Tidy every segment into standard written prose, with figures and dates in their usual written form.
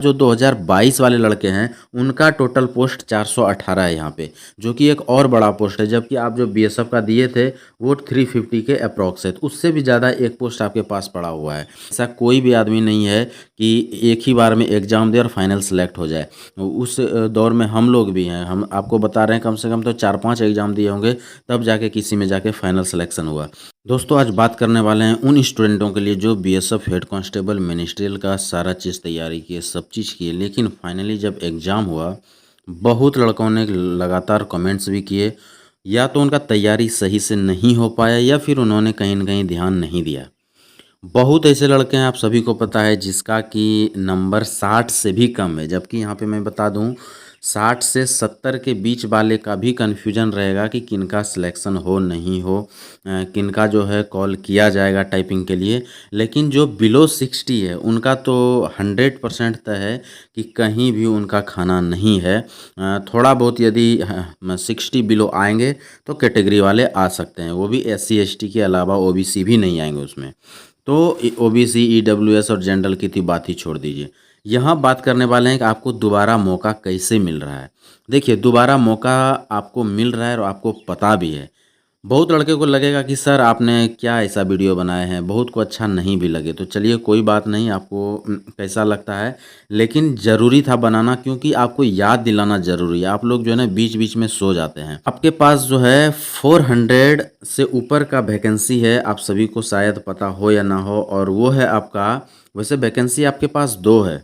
जो 2022 वाले लड़के हैं उनका टोटल पोस्ट 418 है यहाँ पे, जो कि एक और बड़ा पोस्ट है। जबकि आप जो बीएसएफ का दिए थे वो 350 के अप्रॉक्स है, तो उससे भी ज़्यादा एक पोस्ट आपके पास पड़ा हुआ है। ऐसा कोई भी आदमी नहीं है कि एक ही बार में एग्ज़ाम दे और फाइनल सेलेक्ट हो जाए। उस दौर में हम लोग भी हैं, हम आपको बता रहे हैं कम से कम तो 4-5 एग्ज़ाम दिए होंगे तब जाके किसी में जाके फाइनल सिलेक्शन हुआ। दोस्तों आज बात करने वाले हैं उन स्टूडेंटों के लिए जो बीएसएफ हेड कांस्टेबल मिनिस्ट्रियल का सारा चीज़ तैयारी किए, सब चीज़ किए, लेकिन फाइनली जब एग्ज़ाम हुआ बहुत लड़कों ने लगातार कमेंट्स भी किए, या तो उनका तैयारी सही से नहीं हो पाया या फिर उन्होंने कहीं न कहीं ध्यान नहीं दिया। बहुत ऐसे लड़के हैं, आप सभी को पता है, जिसका कि नंबर 60 से भी कम है। जबकि यहाँ पे मैं बता दूँ 60 से 70 के बीच वाले का भी कन्फ्यूजन रहेगा कि किनका सिलेक्शन हो नहीं हो, किनका जो है कॉल किया जाएगा टाइपिंग के लिए। लेकिन जो बिलो 60 है उनका तो 100% तय है कि कहीं भी उनका खाना नहीं है। थोड़ा बहुत यदि 60 बिलो आएंगे तो कैटेगरी वाले आ सकते हैं, वो भी SC ST के अलावा OBC भी नहीं आएंगे उसमें। तो OBC EWS और जनरल की तो बात ही छोड़ दीजिए। यहाँ बात करने वाले हैं कि आपको दोबारा मौका कैसे मिल रहा है। देखिए दोबारा मौका आपको मिल रहा है और आपको पता भी है। बहुत लड़के को लगेगा कि सर आपने क्या ऐसा वीडियो बनाए हैं, बहुत को अच्छा नहीं भी लगे तो चलिए कोई बात नहीं, आपको कैसा लगता है, लेकिन ज़रूरी था बनाना क्योंकि आपको याद दिलाना ज़रूरी है। आप लोग जो है ना बीच बीच में सो जाते हैं। आपके पास जो है 400 से ऊपर का वैकेंसी है, आप सभी को शायद पता हो या ना हो, और वो है आपका, वैसे वैकेंसी आपके पास 2 है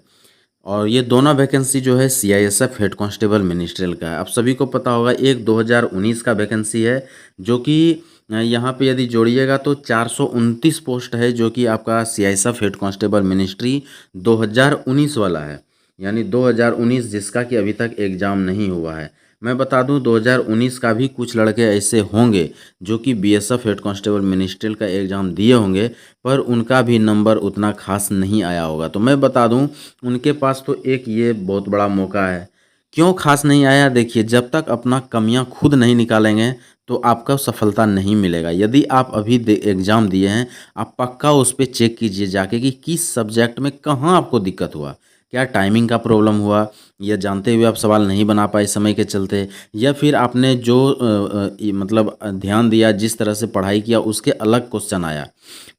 और ये दोनों वैकेंसी जो है CISF हेड कांस्टेबल मिनिस्ट्रियल का है। आप सभी को पता होगा एक 2019 का वैकेंसी है जो कि यहाँ पे यदि जोड़िएगा तो 429 पोस्ट है, जो कि आपका CISF हेड कांस्टेबल मिनिस्ट्री 2019 वाला है, यानी 2019 जिसका कि अभी तक एग्ज़ाम नहीं हुआ है। मैं बता दूं 2019 का भी कुछ लड़के ऐसे होंगे जो कि BSF हेड कांस्टेबल मिनिस्ट्रियल का एग्ज़ाम दिए होंगे, पर उनका भी नंबर उतना खास नहीं आया होगा। तो मैं बता दूं उनके पास तो एक ये बहुत बड़ा मौका है। क्यों खास नहीं आया, देखिए जब तक अपना कमियां खुद नहीं निकालेंगे तो आपका सफलता नहीं मिलेगा। यदि आप अभी एग्ज़ाम दिए हैं, आप पक्का उस पर चेक कीजिए जाके कि किस सब्जेक्ट में कहाँ आपको दिक्कत हुआ। क्या टाइमिंग का प्रॉब्लम हुआ, या जानते हुए आप सवाल नहीं बना पाए समय के चलते, या फिर आपने जो मतलब ध्यान दिया, जिस तरह से पढ़ाई किया उसके अलग क्वेश्चन आया,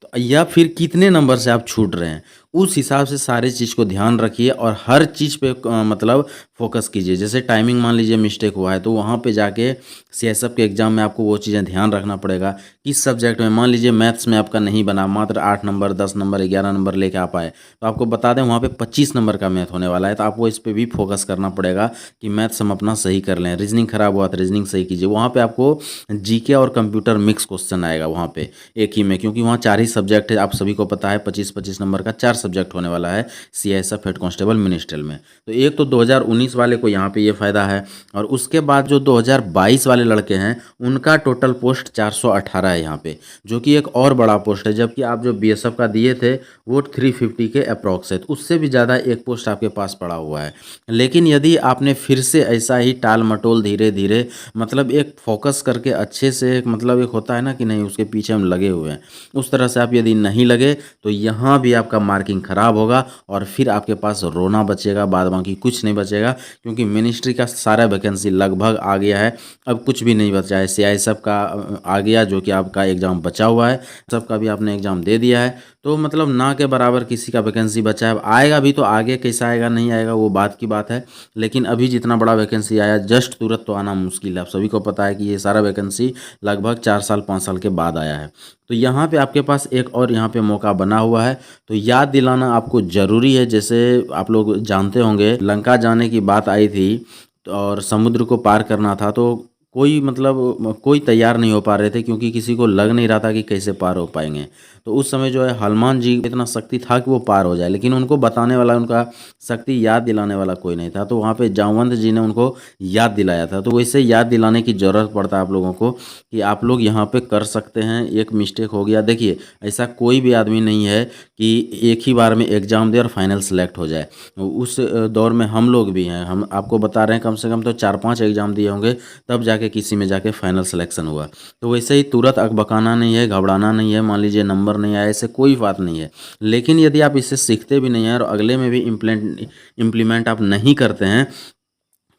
तो या फिर कितने नंबर से आप छूट रहे हैं। उस हिसाब से सारे चीज़ को ध्यान रखिए और हर चीज़ पे मतलब फोकस कीजिए। जैसे टाइमिंग मान लीजिए मिस्टेक हुआ है तो वहाँ पे जाके CSF के एग्ज़ाम में आपको वो चीज़ें ध्यान रखना पड़ेगा। किस सब्जेक्ट में, मान लीजिए मैथ्स में आपका नहीं बना, मात्र 8 नंबर 10 नंबर 11 नंबर लेके आप आए, तो आपको बता दें वहाँ पे 25 नंबर का मैथ होने वाला है, तो आपको इस पर भी फोकस करना पड़ेगा कि मैथ्स हम अपना सही कर लें। रीजनिंग खराब हुआ तो रीजनिंग सही कीजिए। वहाँ पे आपको GK और कंप्यूटर मिक्स क्वेश्चन आएगा वहाँ पे एक ही में, क्योंकि वहाँ 4 ही सब्जेक्ट है, आप सभी को पता है 25-25 नंबर का 4 सब्जेक्ट होने वाला है CISF हेड कांस्टेबल मिनिस्ट्रियल में। तो एक तो 2019 वाले को यहाँ पे ये फ़ायदा है, और उसके बाद जो 2022 वाले लड़के हैं उनका टोटल पोस्ट 418 है यहाँ पे, जो कि एक और बड़ा पोस्ट है। जबकि आप जो BSF का दिए थे वो 350 के अप्रॉक्स है, तो उससे भी ज़्यादा एक पोस्ट आपके पास पड़ा हुआ है। लेकिन यदि आपने फिर से ऐसा ही टाल मटोल धीरे धीरे मतलब एक फोकस करके अच्छे से, मतलब एक होता है ना कि नहीं उसके पीछे हम लगे हुए हैं, उस तरह से आप यदि नहीं लगे तो यहाँ भी आपका मार्किंग खराब होगा और फिर आपके पास रोना बचेगा, बाद बाकी कुछ नहीं बचेगा। क्योंकि मिनिस्ट्री का सारा वैकेंसी लगभग आ गया है, अब कुछ भी नहीं बचा है। CISF का आ गया जो कि आपका एग्ज़ाम बचा हुआ है, सबका भी आपने एग्ज़ाम दे दिया है, तो मतलब ना के बराबर किसी का वैकेंसी बचा है। आएगा भी तो आगे कैसा आएगा नहीं आएगा वो बात की बात है, लेकिन अभी जितना बड़ा वैकेंसी आया जस्ट तुरंत तो आना मुश्किल है। आप सभी को पता है कि ये सारा वैकेंसी लगभग 4 साल 5 साल के बाद आया है। तो यहाँ पे आपके पास एक और यहाँ पे मौका बना हुआ है, तो याद दिलाना आपको ज़रूरी है। जैसे आप लोग जानते होंगे लंका जाने की बात आई थी और समुद्र को पार करना था, तो कोई मतलब कोई तैयार नहीं हो पा रहे थे क्योंकि किसी को लग नहीं रहा था कि कैसे पार हो पाएंगे। तो उस समय जो है हनुमान जी इतना शक्ति था कि वो पार हो जाए, लेकिन उनको बताने वाला, उनका शक्ति याद दिलाने वाला कोई नहीं था। तो वहाँ पे जामवंत जी ने उनको याद दिलाया था। तो वैसे याद दिलाने की ज़रूरत पड़ता है आप लोगों को कि आप लोग यहाँ पे कर सकते हैं। एक मिस्टेक हो गया, देखिए ऐसा कोई भी आदमी नहीं है कि एक ही बार में एग्ज़ाम दे और फाइनल सेलेक्ट हो जाए। उस दौर में हम लोग भी हैं, हम आपको बता रहे हैं कम से कम तो 4-5 एग्ज़ाम दिए होंगे तब जाके जाके किसी में जाके फाइनल सिलेक्शन हुआ। तो वैसे ही तुरंत अकबकाना नहीं है, घबराना नहीं है। मान लीजिए नंबर नहीं आया, ऐसे कोई बात नहीं है। लेकिन यदि आप इससे सीखते भी नहीं हैं और अगले में भी इम्प्लीमेंट आप नहीं करते हैं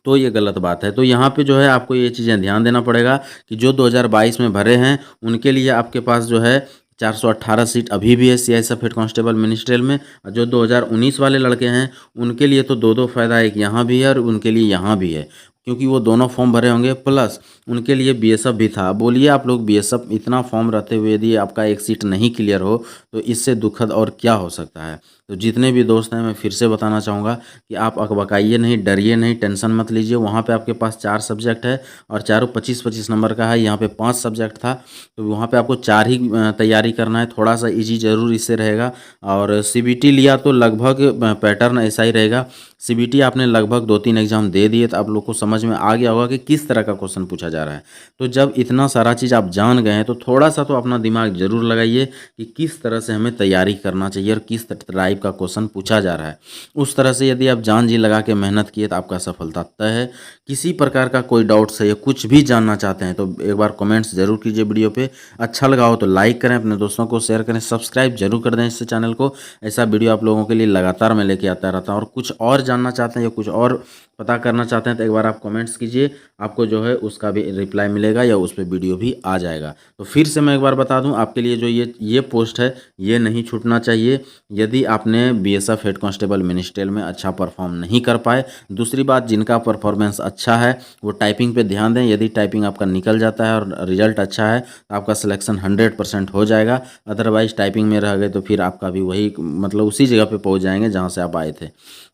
तो ये गलत बात है। तो यहाँ पे जो है आपको ये चीज़ें ध्यान देना पड़ेगा कि जो 2022 में भरे हैं उनके लिए आपके पास जो है 418 सीट अभी भी है सीआईएसएफ हेड कांस्टेबल मिनिस्ट्रियल में। और जो 2019 वाले लड़के हैं उनके लिए तो दो दो फायदा, एक यहाँ भी है और उनके लिए यहाँ भी है, क्योंकि वो दोनों फॉर्म भरे होंगे। प्लस उनके लिए बीएसएफ भी था। बोलिए आप लोग, बीएसएफ इतना फॉर्म रहते हुए यदि आपका एक सीट नहीं क्लियर हो तो इससे दुखद और क्या हो सकता है। तो जितने भी दोस्त हैं मैं फिर से बताना चाहूँगा कि आप अकबकाइए नहीं, डरिए नहीं, टेंशन मत लीजिए। वहाँ पे आपके पास 4 सब्जेक्ट है और चारों 25-25 नंबर का है। यहाँ पे 5 सब्जेक्ट था तो वहाँ पे आपको 4 ही तैयारी करना है। थोड़ा सा इजी जरूर इससे रहेगा। और सीबीटी लिया तो लगभग पैटर्न ऐसा ही रहेगा। सीबीटी आपने लगभग 2-3 एग्जाम दे दिए तो आप लोग को समझ में आ गया होगा कि किस तरह का क्वेश्चन पूछा जा रहा है। तो जब इतना सारा चीज़ आप जान गए हैं तो थोड़ा सा तो अपना दिमाग जरूर लगाइए कि किस तरह से हमें तैयारी करना चाहिए और किस टाइप का क्वेश्चन पूछा जा रहा है। उस तरह से यदि आप जान जी लगा के मेहनत किए तो आपका सफलता तय है। किसी प्रकार का कोई डाउट्स है या कुछ भी जानना चाहते हैं तो एक बार कमेंट्स जरूर कीजिए वीडियो पे। अच्छा लगा हो तो लाइक करें, अपने दोस्तों को शेयर करें, सब्सक्राइब जरूर कर दें इससे चैनल को। ऐसा वीडियो आप लोगों के लिए लगातार मैं लेके आता रहता हूँ। और कुछ और जानना चाहते हैं या कुछ और पता करना चाहते हैं तो एक बार आप कमेंट्स कीजिए, आपको जो है उसका भी रिप्लाई मिलेगा या उस पर वीडियो भी आ जाएगा। तो फिर से मैं एक बार बता दूं आपके लिए, जो ये पोस्ट है ये नहीं छूटना चाहिए। यदि आपने बीएसएफ हेड कांस्टेबल मिनिस्ट्रियल में अच्छा परफॉर्म नहीं कर पाए, दूसरी बात जिनका परफॉर्मेंस अच्छा है वो टाइपिंग पे ध्यान दें। यदि टाइपिंग आपका निकल जाता है और रिजल्ट अच्छा है तो आपका सिलेक्शन 100% हो जाएगा। अदरवाइज टाइपिंग में रह गए तो फिर आपका भी वही मतलब उसी जगह पे पहुंच जाएंगे जहां से आप आए थे।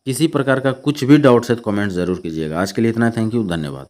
किसी प्रकार का कुछ भी डाउट्स है तो कमेंट ज़रूर कीजिएगा। आज के लिए इतना, थैंक यू, धन्यवाद।